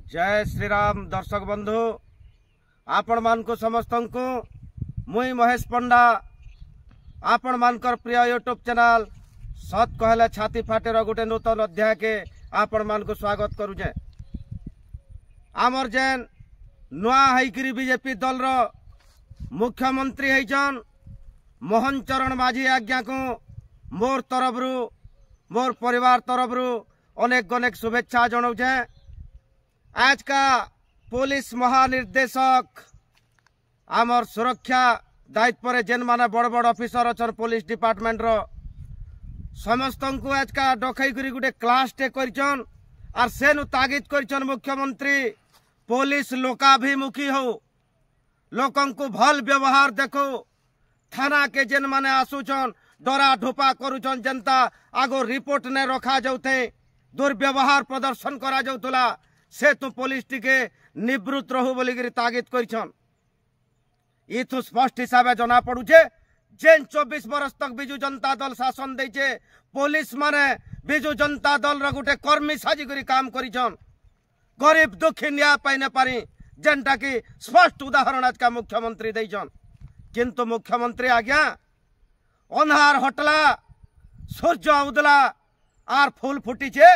जय श्री राम दर्शक बंधु आपण मान को समस्त को मुई महेश पंडा आपण मानकर प्रिय यूट्यूब चैनल सत कहले छाती फाटेर गोटे नूतन अध्याय के आपण मान को स्वागत करुचे। आमर जेन नुआ हैकरी बीजेपी दल रो मुख्यमंत्री हैचन मोहन चरण माझी आज्ञा को मोर तरफ मोर परिवार तरफ अनेक अनेक शुभेच्छा जनाऊे। आज का पुलिस महानिर्देशक आमर सुरक्षा दायित्व रे जेन माने बड़ बड़ ऑफिसर अच्छा पुलिस डिपार्टमेंट रो समस्त को आज का डकई करी गुटे क्लास टे करछन और से नु तागिद करछन मुख्यमंत्री पुलिस लोकाभिमुखी हो लोकन को भल व्यवहार देखो थाना के जेन माने आसुछन डरा ढोपा करुछन जनता आगो रिपोर्ट ने रखा जाउथे दुर्व्यवहार प्रदर्शन करा जाउतला से तो पुलिस टिके निवृत्त रहू बोली तागिद करछन। इथु स्पष्ट हिसाब से जना पड़ुचे जेन 24 वर्ष तक बिजु जनता दल शासन देचे पुलिस माने बिजु जनता दल रो गुटे कर्मी साजी करी काम करिछन गरीब दुखी न्याय पाई न पारी जेनटा की स्पष्ट उदाहरण आज का मुख्यमंत्री देछन। किंतु मुख्यमंत्री आज्ञा अन्हार हटला सूर्य उदला आर फूल फुटीचे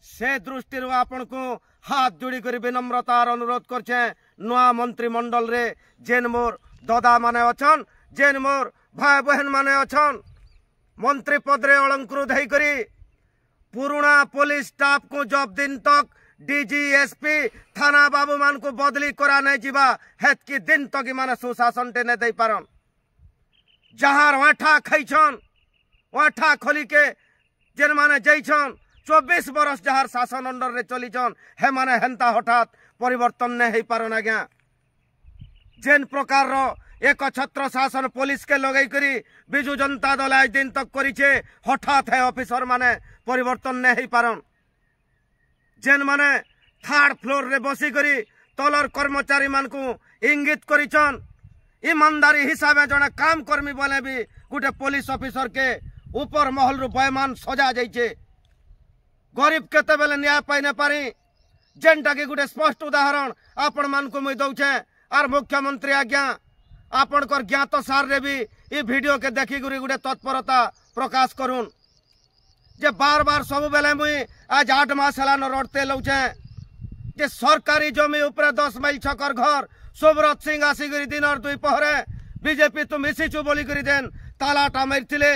से दृष्टि आपण को हाथ जोड़ी कर विनम्रतार अनुरोध करछे नुआ मंत्रिमंडल रे जेन मोर दादा माने अछन जेन मोर भाई बहन माने अछन मंत्री पद रे अलंकृत है करी पुराना पुलिस स्टाफ को जब दिन तक डीजी एसपी थाना बाबू मान को बदली करा नहीं जीवा हेत की दिन तक माने सुशासन टे नहीं दे पारन जहार वाठा खैछन वाठा खोली के जेन माने जैछन 24 वर्ष जहार शासन अंडर रे चलीछन हे माने हेंता हठात परिवर्तन नहीं हो पारन। आज्ञा जेन प्रकार रो एक छत्र शासन पुलिस के लगई करी बिजु जनता दल आज दिन तक करिछे हठात है ऑफिसर माने परिवर्तन नहीं हो पारन जेन माने थर्ड फ्लोर रे बसी करी तलर कर्मचारी मान को इंगित करिछन ईमानदारी हिसाब से जने काम कर्मी बोले भी गोटे पुलिस ऑफिसर के ऊपर महल रु बयमान सजा जाइछे गरीब केते बेले न्याय पाई न पारी जेनटा की गोटे स्पष्ट उदाहरण आपण मान को मुई दउछे। आर मुख्यमंत्री आज्ञा आपण कर ज्ञात सार रे भी ई वीडियो के देखि गुरी गोटे तत्परता प्रकाश करून जे बार बार सब बेले मुई आज 8 मास हला न रडते लउछे जे सरकारी जमी ऊपर 10 माइल छकर घर सुब्रत सिंह आसिगरी दिन और 2 पहरे बीजेपी तो मिसिचु बोली करी देन तालाटा मारथिले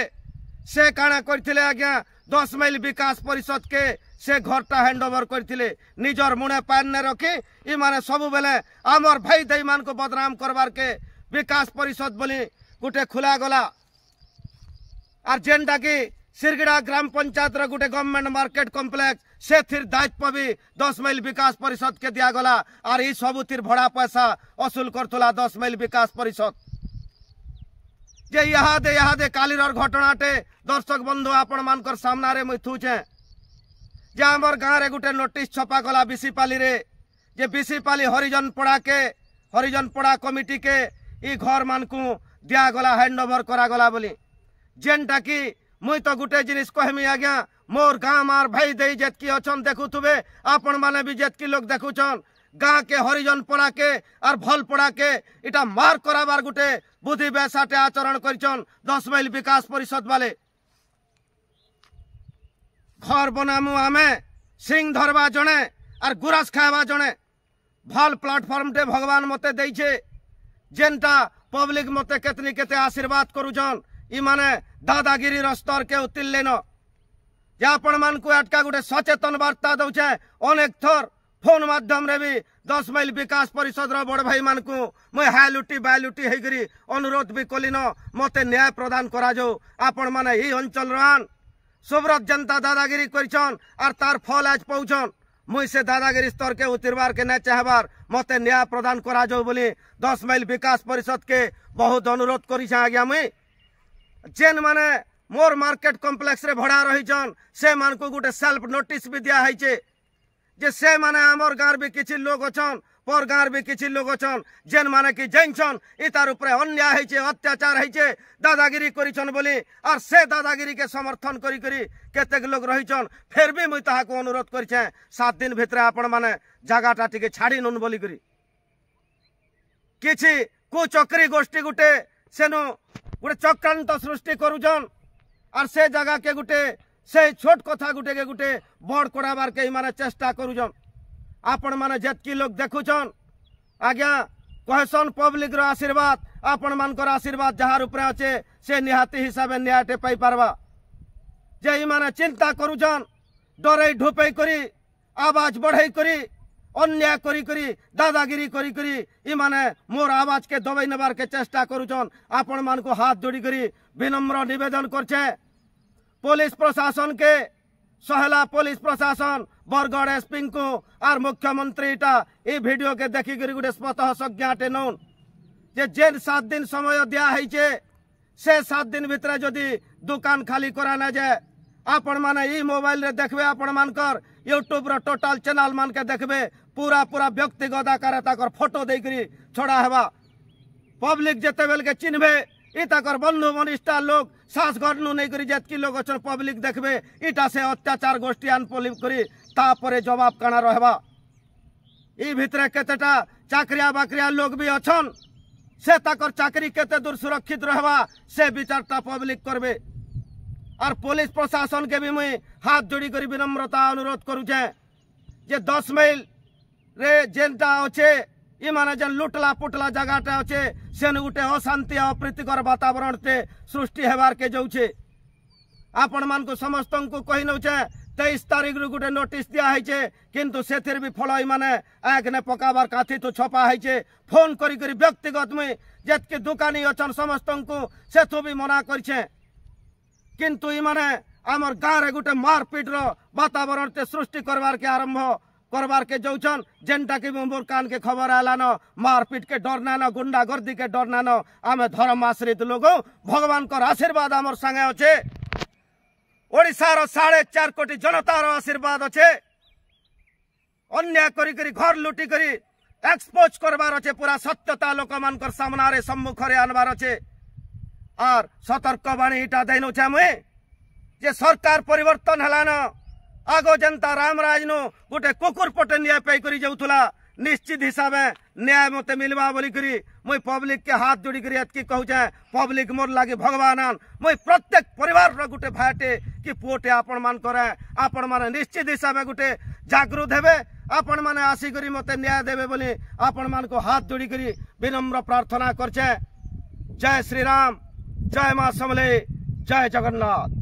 से काना करथिले आज्ञा 10 माइल विकास परिषद के से घरटा हैंडओवर करथिले निजर मुने पान ने रखी ई माने सब बेले आमर भाई दई मान को बदनाम करबार के विकास परिषद बोली गुटे खुला गला आर जेनटा की सिरगिड़ा ग्राम पंचायत रे गुटे गवर्नमेंट मार्केट कॉम्प्लेक्स से थिर दायित्व भी 10 माइल विकास परिषद के दिया गला आर ई सब थिर भड़ा पैसा वसूल करथुला 10 माइल विकास परिषद जे यहाँ दे कालीर घटनाटे दर्शक बंधु आपण मानकर सामना रे मुई थुचे जे हमर गाँव रे गुटे नोटिस छपा गला बिसीपाली रे जे बिसीपाली हरिजन पड़ा कमिटी के ई घर मान को दिया गला हैंडओवर करा गला बोली जेनटा की मुई तो गुटे जिनिस कहमी आज्ञा मोर गाँव मार भाई दे जेतकी अछन देखुथुबे आपण माने भी जेतकी लोग देखुछन गाँ के हरिजन पड़ा के और भल पड़ा के इटा मार कराबार गुटे बुद्धि बेसाटे आचरण करिछन 10 माइल विकास परिषद वाले घर बनामु आमे सिंह धरवा जणे और गुरास खावा जणे भल प्लेटफॉर्म टे भगवान मते देइछे जेनटा पब्लिक मते केतनी केते आशीर्वाद करूछन ई माने दादागिरी स्तर के उतिल्ले न जे आपण मान को अटका गुटे सचेतन वार्ता दउछे अनेक थर फोन माध्यम रे भी 10 माइल विकास परिषद रो बड़ भाई मान को मैं हालुटी बालुटी हेगरी अनुरोध भी कलिन मते न्याय प्रदान करा जो आपण माने ही अंचल रहन सुब्रत जनता दादागिरी करिछन और तार फल आज पहुँचन मुई से दादागिरी स्तर के उतरबार के न चाहबार मते न्याय प्रदान करा जो बोली 10 माइल विकास परिषद के बहुत अनुरोध करिछे। आज्ञा मुई जेन माने मोर मार्केट कॉम्प्लेक्स रे भड़ा रहिछन से मान को गुटे सेल्फ नोटिस भी दिया है जे से माने आमर गाँव भी किसी लोग अछन पर गाँव भी किसी लोग अछन जेन माने कि जानछन इतार ऊपर अन्याय होइछे अत्याचार होइछे दादागिरी करिछन बोली और से दादागिरी के समर्थन करी करी केतेक लोग रहिछन फिर भी मुई ताहाको अनुरोध करिछे 7 दिन भितर आपण माने जगाटा टिके छाड़ी नुन बोली करी किछि कुचक्री गोष्ठी गुटे सेनु गुटे चक्रांत सृष्टि करूछन और से जगह के गुटे से छोट कथा गुटे के गुटे बड़ कराबार के माने चेष्टा करूछन आपण माने जेतकी लोग देखुछन आज्ञा कहसन पब्लिक रो आशीर्वाद आपण मानकर आशीर्वाद जहार ऊपर अच्छे से निहाती हिसाब न्यायटे पाई पारबा जे माने चिंता करूछन डरै ढुपै करी आवाज बढ़ै करी अन्याय करी करी दादागिरी करी करी इ माने मोर आवाज के दबाई नेबार के चेष्टा करूछन आपण मान को हाथ जोड़ी करी विनम्र निवेदन करछे पुलिस प्रशासन के सहला पुलिस प्रशासन बरगढ़ एसपी को और मुख्यमंत्री ये वीडियो के देखी गोटे स्वतः संज्ञाटे नौन जे जेन 7 दिन समय दिया से 7 दिन भितर जदि दुकान खाली करा ना जाए आपण माने ई मोबाइल रे देखबे आपण मानकर यूट्यूब रो टोटल चैनल मान के देखबे पूरा पूरा व्यक्तिगत आकार ताकर फोटो देकरी छोड़ा हेबा पब्लिक जेते बेल के चिन्हबे ई ताकर बंधु घनिष्ठ लोग सास घर नु नहीं करी जेतकी लोग अछन पब्लिक देखबे इटा से अत्याचार गोष्ठी अनपोलिम करी तापरे जवाब काना रहबा ई भितरे केतेटा चाकरिया बाकरिया लोग भी अछन से ताकर चाकरी केते दूर सुरक्षित रहबा से विचारता पब्लिक करबे और पुलिस प्रशासन के भी मुई हाथ जोड़ी करी विनम्रता अनुरोध करूछे जे 10 माइल रे जेनटा अच्छे इ माने जेन लुटला पुटला जगहटा अच्छे सेन गुटे अशांति अप्रीतिकर वातावरण से सृष्टि हेबार के जाऊे आपण मान को समस्त को कही नौचे 23 तारीख रु गुटे नोटिस दिया है किंतु से भी फल माने आग ने पकाबार काथी तो छपा है फोन करी करी व्यक्तिगत मुई जेतके दुकानी अछन समस्त को से भी मना करछे किंतु इ माने आमर गाँव रे गुटे मारपीट रो वातावरण ते सृष्टि करवार के आरंभ करवार के जाऊन जेनटा कि मोर कान के खबर आला न मारपीट के डर ना न गुंडा गर्दी के डर ना न आमे धर्म आश्रित लोग भगवान को आशीर्वाद आमर संगे अच्छे ओडिशार 4.5 कोटी जनतार आशीर्वाद अच्छे अन्याय करी करी घर लुटी करी एक्सपोज करवार अच्छे पूरा सत्यता लोक मानकर सामने सम्मुख आनबार अच्छे और सतर्क बाणी इटा देनु छे मुई जे सरकार परिवर्तन हला न आगो जनता रामराज नु गोटे कुकुर पटे न्याय पाई करी जाउथला निश्चित हिसाब न्याय मते मिलबा बोली करी मुई पब्लिक के हाथ जोड़ी करी एतकी कहू छे पब्लिक मोर लागे भगवान मुई प्रत्येक परिवार रो गोटे भाटे कि पुओटे आपण मान करे आपण माने निश्चित हिसाब गोटे जागृत हेबे आपण माने आसी करी मते न्याय देबे बोली आपण मान को हाथ जोड़ी करी विनम्र प्रार्थना करछे जय श्री राम जय मां समले जय जगन्नाथ।